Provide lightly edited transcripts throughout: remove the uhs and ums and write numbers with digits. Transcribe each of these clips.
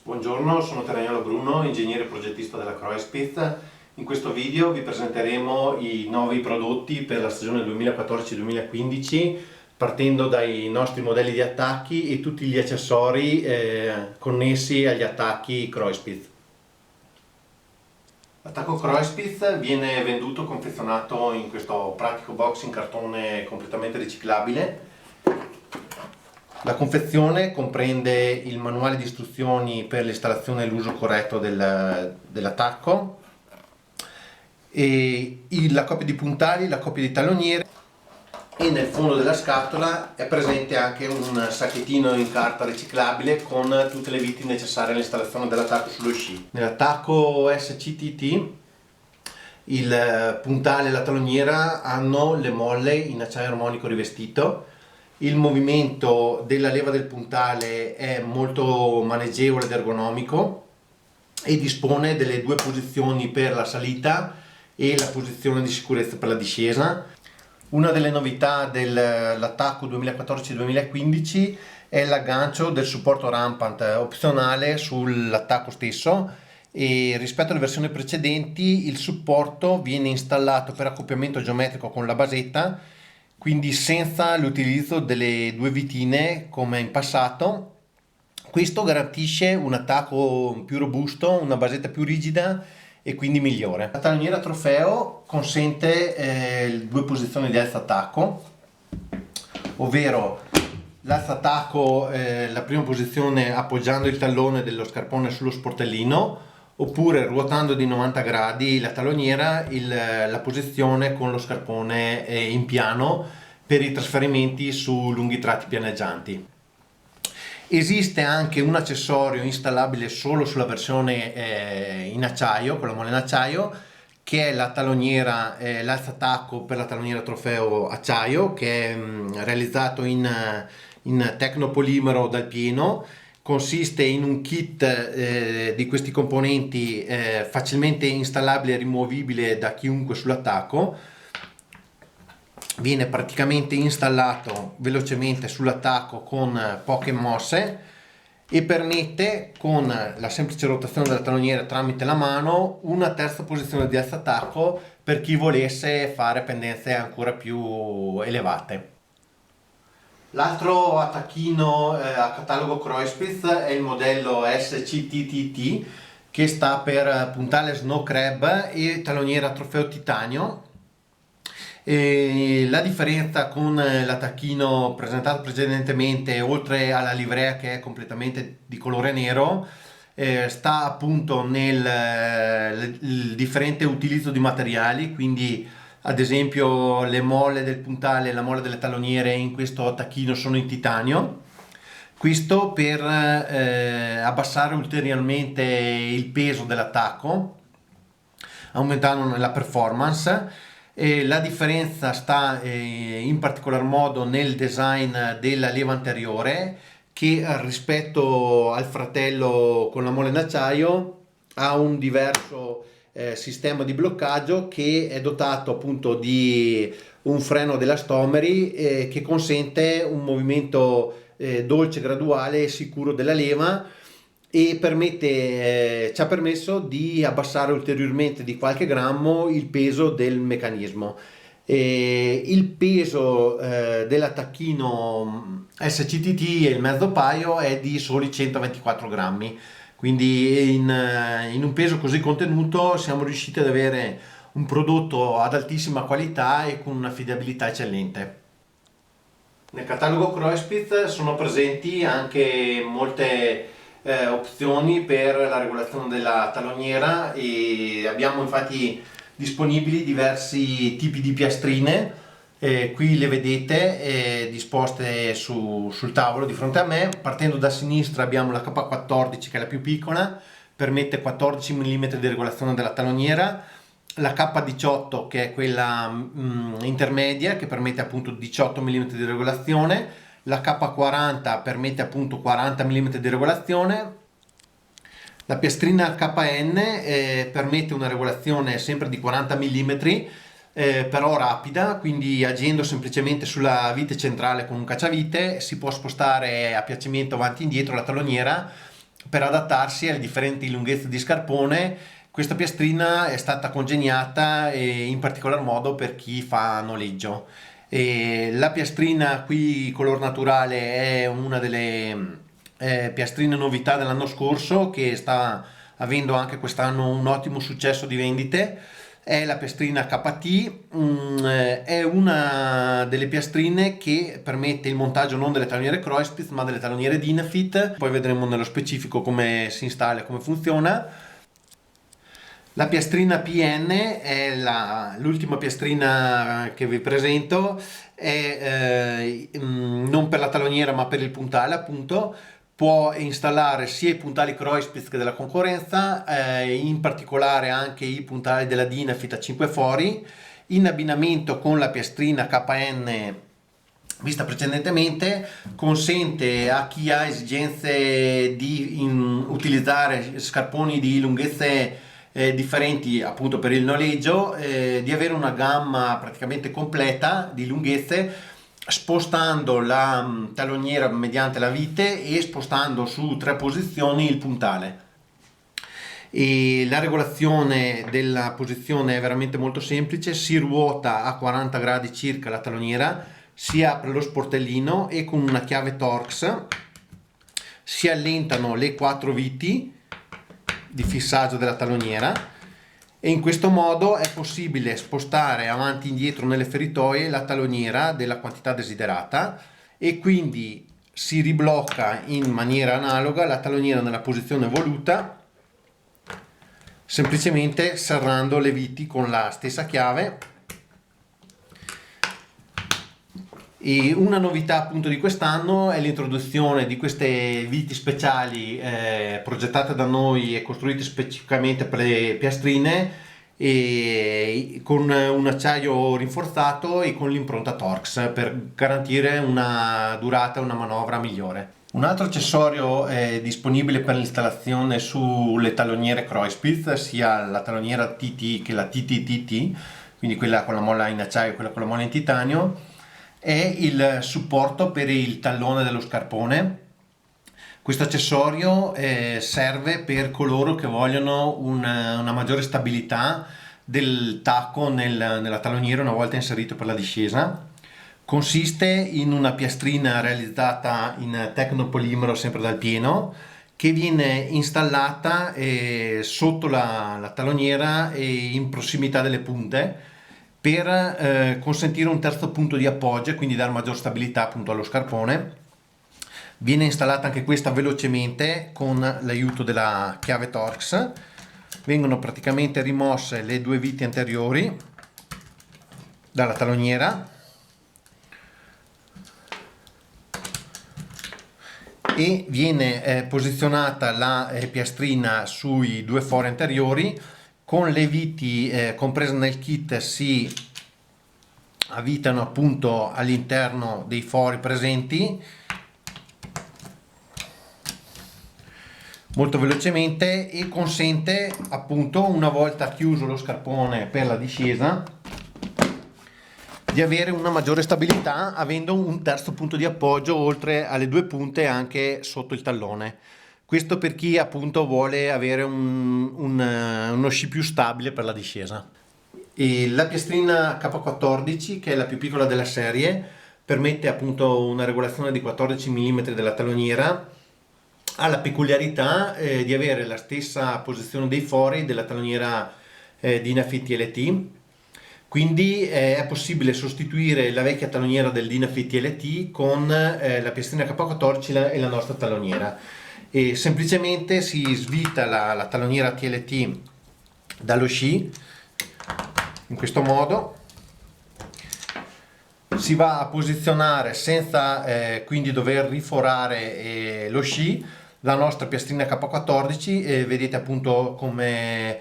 Buongiorno, sono Teragnolo Bruno, ingegnere progettista della Croespith. In questo video vi presenteremo i nuovi prodotti per la stagione 2014-2015 partendo dai nostri modelli di attacchi e tutti gli accessori connessi agli attacchi Croespith. L'attacco Croespith viene venduto confezionato in questo pratico box in cartone completamente riciclabile. La confezione comprende il manuale di istruzioni per l'installazione e l'uso corretto dell'attacco, e la coppia di puntali, la coppia di taloniere, e nel fondo della scatola è presente anche un sacchettino in carta riciclabile con tutte le viti necessarie all'installazione dell'attacco sullo sci. Nell'attacco SCTT il puntale e la taloniera hanno le molle in acciaio armonico rivestito. Il movimento della leva del puntale è molto maneggevole ed ergonomico e dispone delle due posizioni per la salita e la posizione di sicurezza per la discesa. Una delle novità dell'attacco 2014-2015 è l'aggancio del supporto rampant opzionale sull'attacco stesso, e rispetto alle versioni precedenti il supporto viene installato per accoppiamento geometrico con la basetta, quindi senza l'utilizzo delle due vitine come in passato. Questo garantisce un attacco più robusto, una basetta più rigida e quindi migliore. La taloniera trofeo consente due posizioni di alza attacco, ovvero l'alza attacco, la prima posizione appoggiando il tallone dello scarpone sullo sportellino, oppure ruotando di 90 gradi la taloniera, la posizione con lo scarpone in piano per i trasferimenti su lunghi tratti pianeggianti. Esiste anche un accessorio installabile solo sulla versione in acciaio, con la molla in acciaio, che è la taloniera, l'alza attacco per la taloniera trofeo acciaio, che è realizzato in tecnopolimero dal pieno. Consiste in un kit di questi componenti facilmente installabile e rimuovibile da chiunque sull'attacco. Viene praticamente installato velocemente sull'attacco con poche mosse e permette, con la semplice rotazione della taloniera tramite la mano, una terza posizione di alza attacco per chi volesse fare pendenze ancora più elevate. L'altro attacchino a catalogo Croespith è il modello SCTTT, che sta per puntale Snow Crab e taloniera trofeo titanio. E la differenza con l'attacchino presentato precedentemente, oltre alla livrea che è completamente di colore nero, sta appunto nel differente utilizzo di materiali. Quindi ad esempio le molle del puntale e la molla delle taloniere in questo attacchino sono in titanio, questo per abbassare ulteriormente il peso dell'attacco, aumentando la performance. La differenza sta in particolar modo nel design della leva anteriore, che rispetto al fratello con la molla in acciaio ha un diverso sistema di bloccaggio, che è dotato appunto di un freno dell'elastomeri che consente un movimento dolce, graduale e sicuro della leva, e ci ha permesso di abbassare ulteriormente di qualche grammo il peso del meccanismo. Il peso dell'attacchino SCTT e il mezzo paio è di soli 124 grammi, quindi in un peso così contenuto siamo riusciti ad avere un prodotto ad altissima qualità e con un'affidabilità eccellente. Nel catalogo Croespith sono presenti anche molte opzioni per la regolazione della taloniera, e abbiamo infatti disponibili diversi tipi di piastrine. Qui le vedete disposte sul tavolo di fronte a me. Partendo da sinistra abbiamo la K14, che è la più piccola, permette 14 mm di regolazione della taloniera, la K18 che è quella intermedia, che permette appunto 18 mm di regolazione, la K40 permette appunto 40 mm di regolazione, la piastrina KN permette una regolazione sempre di 40 mm, però rapida, quindi agendo semplicemente sulla vite centrale con un cacciavite si può spostare a piacimento avanti e indietro la taloniera per adattarsi alle differenti lunghezze di scarpone. Questa piastrina è stata congegnata in particolar modo per chi fa noleggio. La piastrina qui color naturale è una delle piastrine novità dell'anno scorso, che sta avendo anche quest'anno un ottimo successo di vendite. È la piastrina KT, è una delle piastrine che permette il montaggio non delle taloniere Croissmith ma delle taloniere Dynafit. Poi vedremo nello specifico come si installa e come funziona. La piastrina PN è l'ultima piastrina che vi presento, è non per la taloniera ma per il puntale, appunto. Può installare sia i puntali Croissmith che della concorrenza, in particolare anche i puntali della Dynafit a 5 fori, in abbinamento con la piastrina KN vista precedentemente. Consente a chi ha esigenze di utilizzare scarponi di lunghezze differenti, appunto per il noleggio, di avere una gamma praticamente completa di lunghezze, spostando la taloniera mediante la vite e spostando su 3 posizioni il puntale. E la regolazione della posizione è veramente molto semplice: si ruota a 40 gradi circa la taloniera, si apre lo sportellino e con una chiave Torx si allentano le 4 viti di fissaggio della taloniera, e in questo modo è possibile spostare avanti e indietro nelle feritoie la taloniera della quantità desiderata, e quindi si riblocca in maniera analoga la taloniera nella posizione voluta, semplicemente serrando le viti con la stessa chiave. E una novità appunto di quest'anno è l'introduzione di queste viti speciali progettate da noi e costruite specificamente per le piastrine, e con un acciaio rinforzato e con l'impronta Torx per garantire una durata e una manovra migliore. Un altro accessorio disponibile per l'installazione sulle taloniere Croissmith, sia la taloniera TT che la TTTT, quindi quella con la molla in acciaio e quella con la molla in titanio, è il supporto per il tallone dello scarpone. Questo accessorio serve per coloro che vogliono una maggiore stabilità del tacco nella taloniera una volta inserito per la discesa. Consiste in una piastrina realizzata in tecnopolimero sempre dal pieno, che viene installata sotto la taloniera e in prossimità delle punte, per consentire un terzo punto di appoggio e quindi dare maggior stabilità appunto allo scarpone. Viene installata anche questa velocemente con l'aiuto della chiave Torx. Vengono praticamente rimosse le 2 viti anteriori dalla taloniera e viene posizionata la piastrina sui 2 fori anteriori. Con le viti comprese nel kit si avvitano appunto all'interno dei fori presenti molto velocemente, e consente appunto, una volta chiuso lo scarpone per la discesa, di avere una maggiore stabilità, avendo un terzo punto di appoggio oltre alle 2 punte anche sotto il tallone. Questo per chi appunto vuole avere uno sci più stabile per la discesa. E la piastrina K14, che è la più piccola della serie, permette appunto una regolazione di 14 mm della taloniera. Ha la peculiarità di avere la stessa posizione dei fori della taloniera Dynafit TLT, quindi è possibile sostituire la vecchia taloniera del Dynafit TLT con la piastrina K14 e la nostra taloniera. E semplicemente si svita la taloniera TLT dallo sci in questo modo, si va a posizionare senza quindi dover riforare lo sci la nostra piastrina K14, e vedete appunto come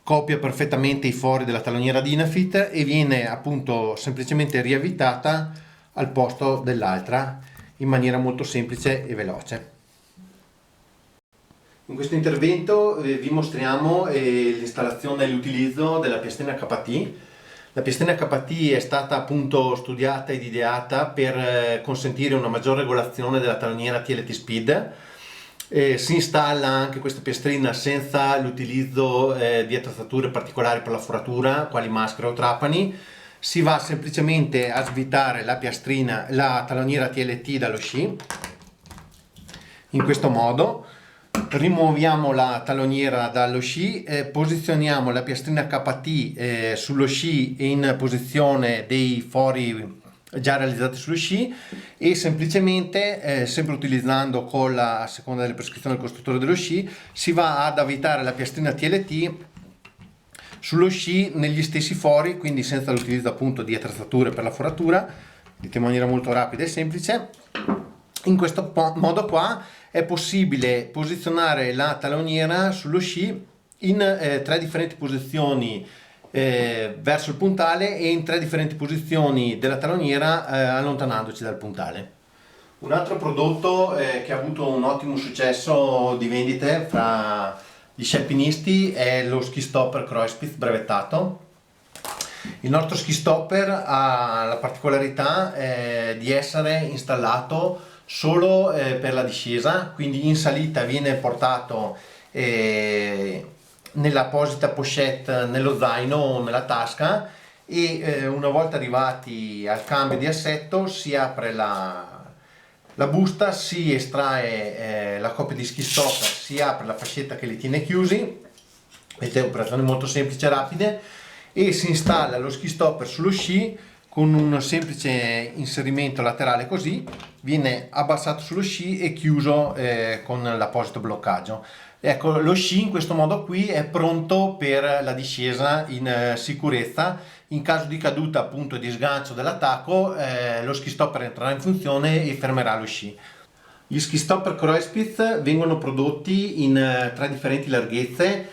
copia perfettamente i fori della taloniera Dynafit e viene appunto semplicemente riavvitata al posto dell'altra in maniera molto semplice e veloce. In questo intervento vi mostriamo l'installazione e l'utilizzo della piastrina KT. La piastrina KT è stata appunto studiata ed ideata per consentire una maggiore regolazione della taloniera TLT Speed. Si installa anche questa piastrina senza l'utilizzo di attrezzature particolari per la foratura, quali maschere o trapani. Si va semplicemente a svitare la piastrina, la taloniera TLT dallo sci, in questo modo. Rimuoviamo la taloniera dallo sci, posizioniamo la piastrina KT sullo sci in posizione dei fori già realizzati sullo sci, e semplicemente, sempre utilizzando colla a seconda delle prescrizioni del costruttore dello sci, si va ad avvitare la piastrina TLT sullo sci negli stessi fori, quindi senza l'utilizzo appunto di attrezzature per la foratura, dite in maniera molto rapida e semplice. In questo modo qua è possibile posizionare la taloniera sullo sci in 3 differenti posizioni verso il puntale e in 3 differenti posizioni della taloniera allontanandoci dal puntale. Un altro prodotto che ha avuto un ottimo successo di vendite fra gli sci alpinisti è lo ski stopper Kruispitz brevettato. Il nostro ski stopper ha la particolarità di essere installato solo per la discesa, quindi in salita viene portato nell'apposita pochette nello zaino o nella tasca, e una volta arrivati al cambio di assetto si apre la busta, si estrae la coppia di ski stopper, si apre la fascetta che li tiene chiusi, vedete, operazioni molto semplici e rapide, e si installa lo ski stopper sullo sci con un semplice inserimento laterale, così viene abbassato sullo sci e chiuso con l'apposito bloccaggio. Ecco, lo sci in questo modo qui è pronto per la discesa in sicurezza. In caso di caduta appunto e di sgancio dell'attacco, lo ski stopper entrerà in funzione e fermerà lo sci. Gli ski stopper Kruispitz vengono prodotti in 3 differenti larghezze.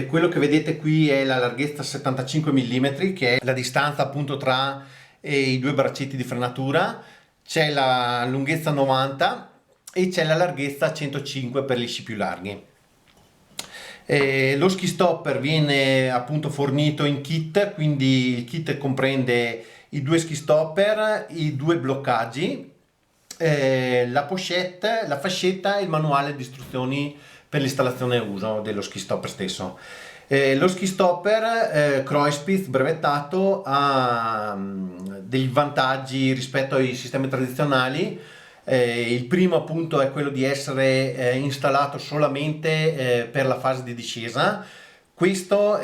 Quello che vedete qui è la larghezza 75 mm, che è la distanza appunto tra i 2 braccetti di frenatura. C'è la lunghezza 90 e c'è la larghezza 105 per gli sci più larghi. Lo ski stopper viene appunto fornito in kit, quindi il kit comprende i 2 ski stopper, i 2 bloccaggi, la pochette, la fascetta e il manuale di istruzioni per l'installazione e uso dello ski stopper stesso. Lo ski stopper Kruispitz brevettato ha dei vantaggi rispetto ai sistemi tradizionali. Il primo appunto è quello di essere installato solamente per la fase di discesa. Questo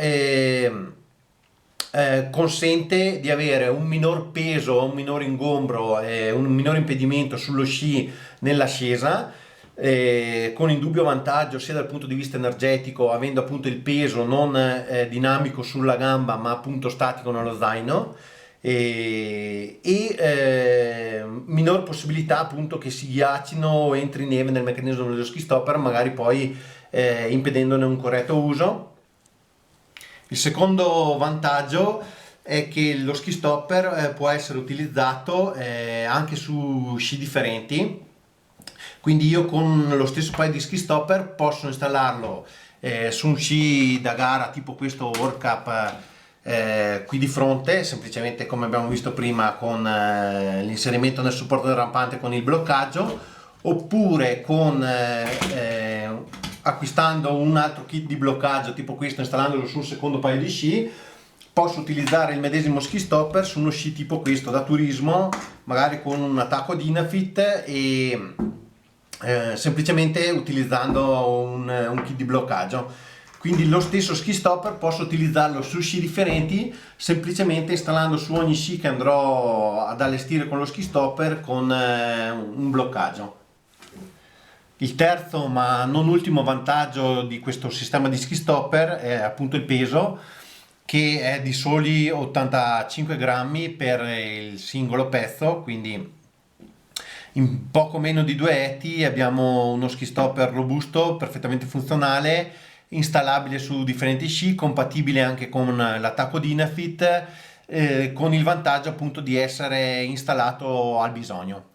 consente di avere un minor peso, un minor ingombro, un minor impedimento sullo sci nell'ascesa, con indubbio vantaggio sia dal punto di vista energetico, avendo appunto il peso non dinamico sulla gamba ma appunto statico nello zaino, e minor possibilità appunto che si ghiaccino o entri neve nel meccanismo dello ski stopper, magari poi impedendone un corretto uso. Il secondo vantaggio è che lo ski stopper può essere utilizzato anche su sci differenti, quindi io con lo stesso paio di ski stopper posso installarlo su un sci da gara tipo questo World Cup qui di fronte, semplicemente come abbiamo visto prima con l'inserimento nel supporto del rampante con il bloccaggio, oppure con acquistando un altro kit di bloccaggio tipo questo, installandolo su un secondo paio di sci. Posso utilizzare il medesimo ski stopper su uno sci tipo questo da turismo, magari con un attacco Dynafit, e semplicemente utilizzando un kit di bloccaggio. Quindi lo stesso ski stopper posso utilizzarlo su sci differenti, semplicemente installando su ogni sci che andrò ad allestire con lo ski stopper con un bloccaggio. Il terzo ma non ultimo vantaggio di questo sistema di ski stopper è appunto il peso, che è di soli 85 grammi per il singolo pezzo, quindi in poco meno di 2 etti abbiamo uno ski stopper robusto, perfettamente funzionale, installabile su differenti sci, compatibile anche con l'attacco Dynafit, con il vantaggio appunto di essere installato al bisogno.